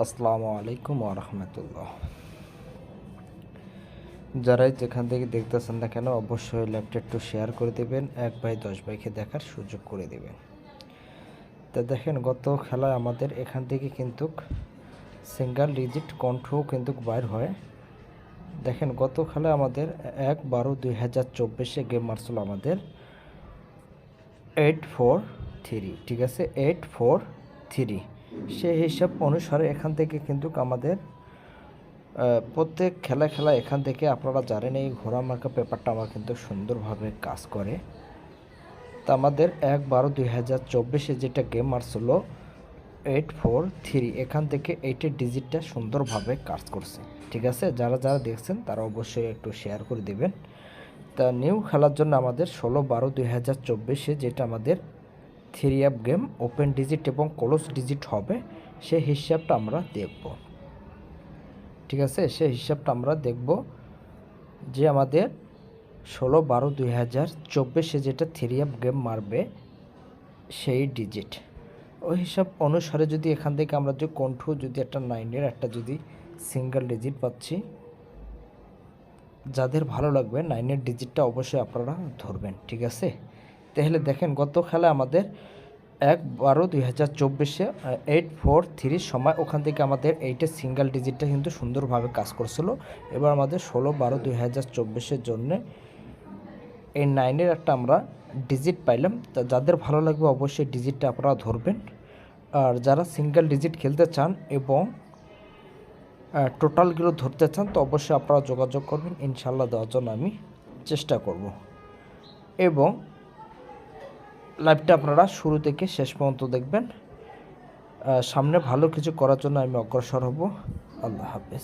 আসসালামু আলাইকুম ওয়া রাহমাতুল্লাহ। যারাই যেখান থেকে দেখতেছেন না কেন অবশ্যই ল্যাপটপ একটু শেয়ার করে দেবেন, 1 ভাই 10 ভাইকে দেখার সুযোগ করে দেবেন। তা দেখেন গত খেলায় আমাদের এখান থেকে কিন্তু সিঙ্গেল ডিজিট কন্ট্রো কিন্তু বাইর হয়। দেখেন গত খেলায় আমাদের 1/12/2024 গেম মারছিল আমাদের 843, ঠিক আছে 843। সেই হিসাব অনুসারে এখান থেকে কিন্তু আমাদের প্রত্যেক খেলা এখান থেকে আপনারা জানেন এই ঘোড়া মার্কা পেপারটা আমার কিন্তু সুন্দরভাবে কাজ করে। তা আমাদের 1/12/2024 যেটা গেম মারছিল 843, এখান থেকে 8-এর ডিজিটটা সুন্দরভাবে কাজ করছে। ঠিক আছে, যারা যারা দেখছেন তারা অবশ্যই একটু শেয়ার করে দেবেন। তা নিউ খেলার জন্য আমাদের 16/12/2024 যেটা আমাদের 3 অ্যাপ গেম ওপেন ডিজিট এবং ক্লোজ ডিজিট হবে, সেই হিসাবটা আমরা দেখব। ঠিক আছে, সেই হিসাবটা আমরা দেখব যে আমাদের 16/12/2024 যেটা 3 অ্যাপ গেম মারবে সেই ডিজিট ওই হিসাব অনুসারে যদি এখান থেকে আমরা যে কন্ট্রো যদি একটা 9-এর একটা যদি সিঙ্গেল ডিজিট পাচ্ছি, যাদের ভালো লাগবে 9-এর ডিজিটটা অবশ্যই আপনারা ধরবেন। ঠিক আছে, তাহলে দেখেন গত খেলা আমাদের 1/12/2024 843 সময় ওখান থেকে আমাদের 8-এর সিঙ্গেল ডিজিটটা কিন্তু সুন্দরভাবে কাজ করছিল। এবার আমাদের 16/12/2024 জন্য এই 9-এর একটা আমরা ডিজিট পাইলাম। তা যাদের ভালো লাগবে অবশ্যই ডিজিটটা আপনারা ধরবেন। আর যারা সিঙ্গেল ডিজিট খেলতে চান এবং টোটালগুলো ধরতে চান তো অবশ্যই আপনারা যোগাযোগ করবেন, ইনশাল্লাহ দেওয়ার জন্য আমি চেষ্টা করব। এবং লাইভটা আপনারা শুরু থেকে শেষ পর্যন্ত দেখবেন। সামনে ভালো কিছু করার জন্য আমি অগ্রসর হব। আল্লাহ হাফেজ।